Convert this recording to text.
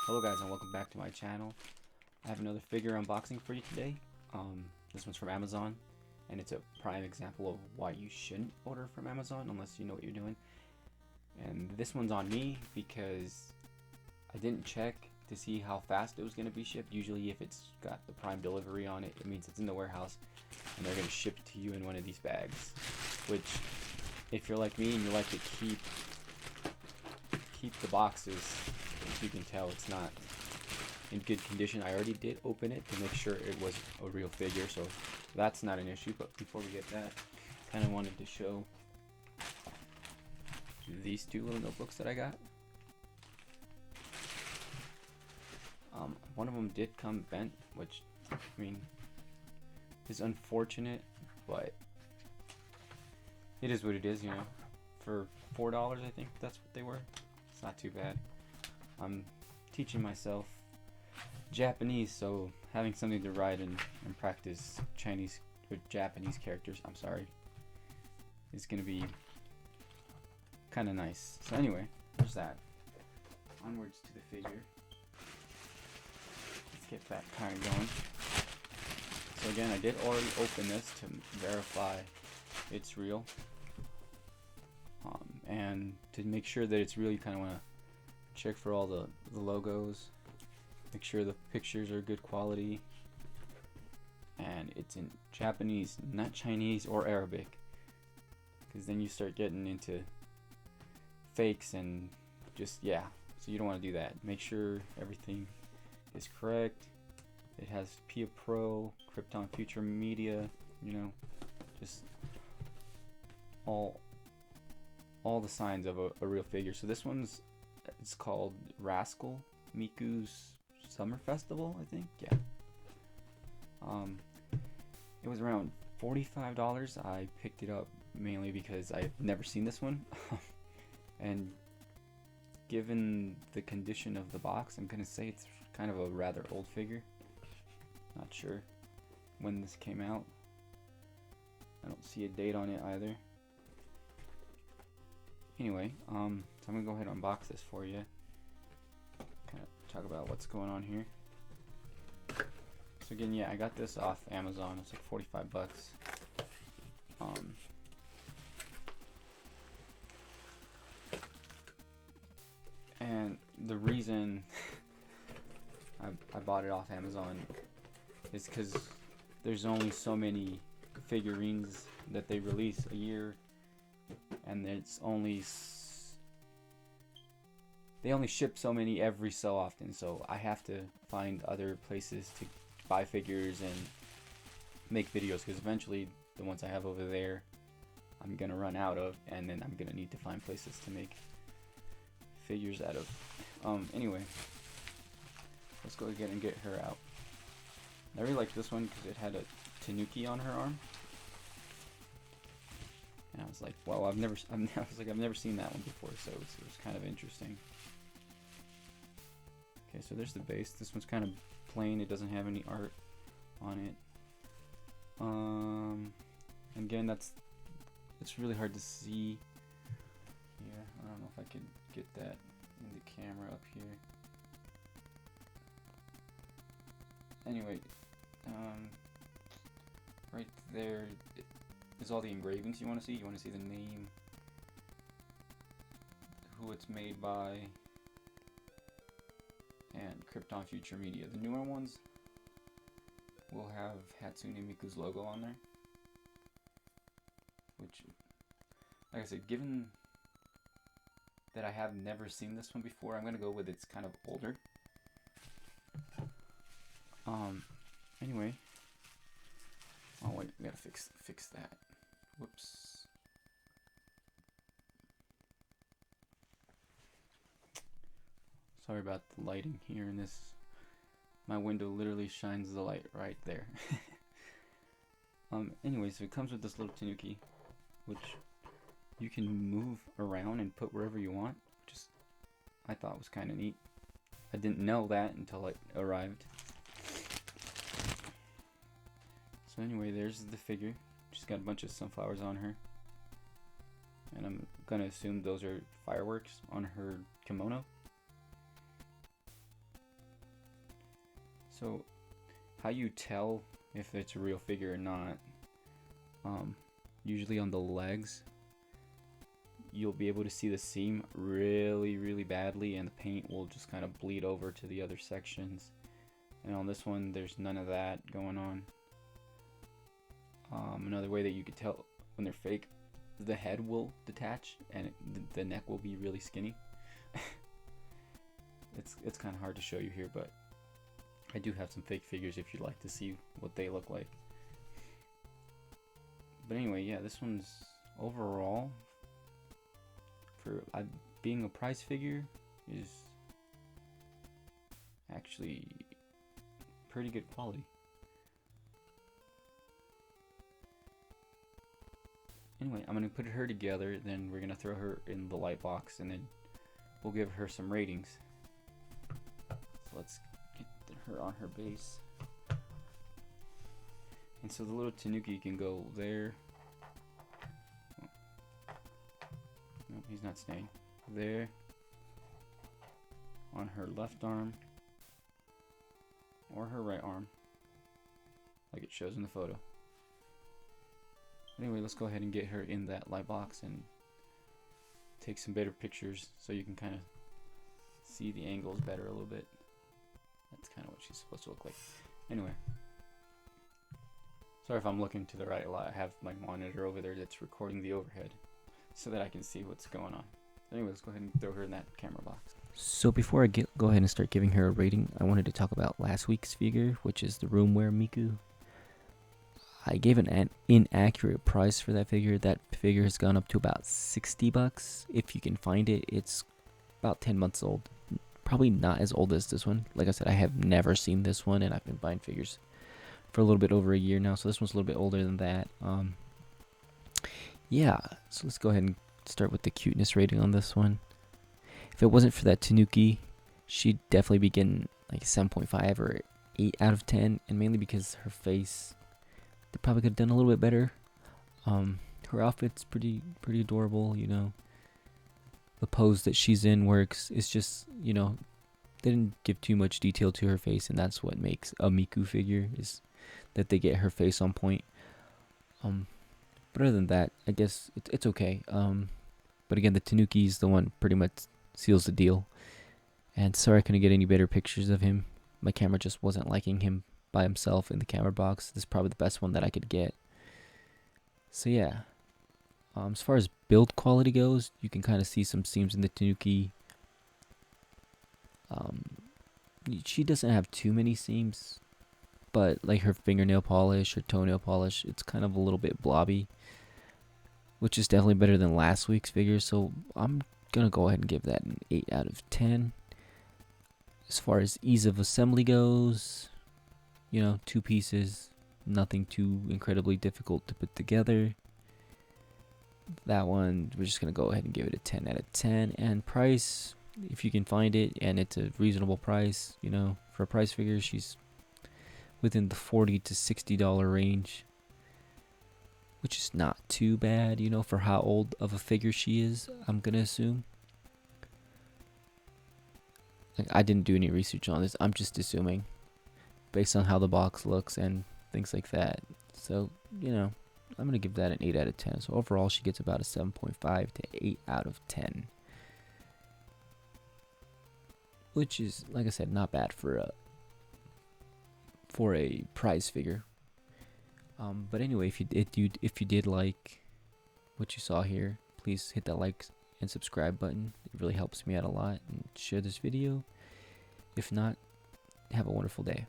Hello guys and welcome back to my channel. I have another figure unboxing for you today. This one's from Amazon and it's a prime example of why you shouldn't order from Amazon unless you know what you're doing. And this one's on me because I didn't check to see how fast it was going to be shipped. Usually if it's got the prime delivery on it, it means it's in the warehouse and they're going to ship it to you in one of these bags. Which, if you're like me and you like to keep the boxes, as you can tell it's not in good condition. I already did open it to make sure it was a real figure, so that's not an issue. But before we get that, kind of wanted to show these two little notebooks that I got. One of them did come bent, which, I mean, is unfortunate, but it is what it is, you know. For $4, I think that's what they were. It's not too bad. I'm teaching myself Japanese, so having something to write and practice Chinese or Japanese characters, I'm sorry, is gonna be kind of nice. So anyway, there's that. Onwards to the figure. Let's get that kind of going. So again, I did already open this to verify it's real. And to make sure that it's real, you kind of want to check for all the logos, make sure the pictures are good quality, and it's in Japanese, not Chinese or Arabic, because then you start getting into fakes and just, yeah, so you don't want to do that. Make sure everything is correct. It has Pia Pro, Krypton Future Media, you know, just all the signs of a real figure. So this one's, it's called Rascal Miku's Summer Festival, I think. Yeah. It was around $45. I picked it up mainly because I've never seen this one. And given the condition of the box, I'm gonna say it's kind of a rather old figure. Not sure when this came out. I don't see a date on it either. Anyway, so I'm gonna go ahead and unbox this for you. Kind of talk about what's going on here. So again, yeah, I got this off Amazon. It's like 45 bucks. And the reason I bought it off Amazon is because there's only so many figurines that they release a year, and it's only they only ship so many every so often, so I have to find other places to buy figures and make videos, because eventually the ones I have over there I'm gonna run out of, and then I'm gonna need to find places to make figures out of. Anyway, let's go again and get her out. I really like this one because it had a tanuki on her arm. And I was like, wow, I've never seen that one before, so it was kind of interesting. Okay, so there's the base. This one's kind of plain. It doesn't have any art on it. Again, it's really hard to see here. I don't know if I can get that in the camera up here. Anyway, right there is all the engravings you want to see. You want to see the name, who it's made by, and Krypton Future Media. The newer ones will have Hatsune Miku's logo on there, which, like I said, given that I have never seen this one before, I'm gonna go with it's kind of older. Anyway, oh wait, we gotta fix that. Whoops. Sorry about the lighting here in this. My window literally shines the light right there. Anyway, so it comes with this little tanuki, which you can move around and put wherever you want, which is, I thought was kind of neat. I didn't know that until it arrived. So anyway, there's the figure. She's got a bunch of sunflowers on her. And I'm gonna assume those are fireworks on her kimono. So how you tell if it's a real figure or not, usually on the legs, you'll be able to see the seam really badly, and the paint will just kind of bleed over to the other sections. And on this one, there's none of that going on. Another way that you could tell when they're fake, the head will detach and the neck will be really skinny. It's kind of hard to show you here, but I do have some fake figures if you'd like to see what they look like. But anyway, yeah, this one's overall, for being a prize figure, is actually pretty good quality. Anyway, I'm gonna put her together, then we're gonna throw her in the light box, and then we'll give her some ratings. So let's get her on her base. And so the little Tanuki can go there. Oh. No, he's not staying. There. On her left arm. Or her right arm. Like it shows in the photo. Anyway, let's go ahead and get her in that light box and take some better pictures so you can kind of see the angles better a little bit. That's kind of what she's supposed to look like. Anyway. Sorry if I'm looking to the right a lot. I have my monitor over there that's recording the overhead so that I can see what's going on. Anyway, let's go ahead and throw her in that camera box. So before I go ahead and start giving her a rating, I wanted to talk about last week's figure, which is the Roomware Miku. I gave an inaccurate price for that figure. That figure has gone up to about $60. If you can find it, it's about 10 months old. Probably not as old as this one. Like I said, I have never seen this one, and I've been buying figures for a little bit over a year now, so this one's a little bit older than that. Yeah, so let's go ahead and start with the cuteness rating on this one. If it wasn't for that Tanuki, she'd definitely be getting like 7.5 or 8 out of 10, and mainly because her face, they probably could have done a little bit better. Her outfit's pretty adorable, you know. The pose that she's in works. It's just, you know, they didn't give too much detail to her face, and that's what makes a Miku figure, is that they get her face on point. But other than that, I guess it's okay. But again, the Tanuki is the one pretty much seals the deal. And sorry I couldn't get any better pictures of him. My camera just wasn't liking him by himself in the camera box. This is probably the best one that I could get. So yeah. As far as build quality goes, you can kind of see some seams in the Tanuki. She doesn't have too many seams, but like her fingernail polish, her toenail polish, it's kind of a little bit blobby, which is definitely better than last week's figure. So I'm gonna go ahead and give that an 8 out of 10. As far as ease of assembly goes, you know, 2 pieces, nothing too incredibly difficult to put together. That one, we're just gonna go ahead and give it a 10 out of 10. And price, if you can find it and it's a reasonable price, you know, for a price figure, she's within the $40 to $60 range, which is not too bad, you know, for how old of a figure she is, I'm gonna assume. Like, I didn't do any research on this, I'm just assuming based on how the box looks and things like that. So, you know, I'm gonna give that an 8 out of 10. So overall, she gets about a 7.5 to 8 out of 10, which is, like I said, not bad for a prize figure. But anyway, if you did like what you saw here, please hit that like and subscribe button. It really helps me out a lot. And share this video. If not, have a wonderful day.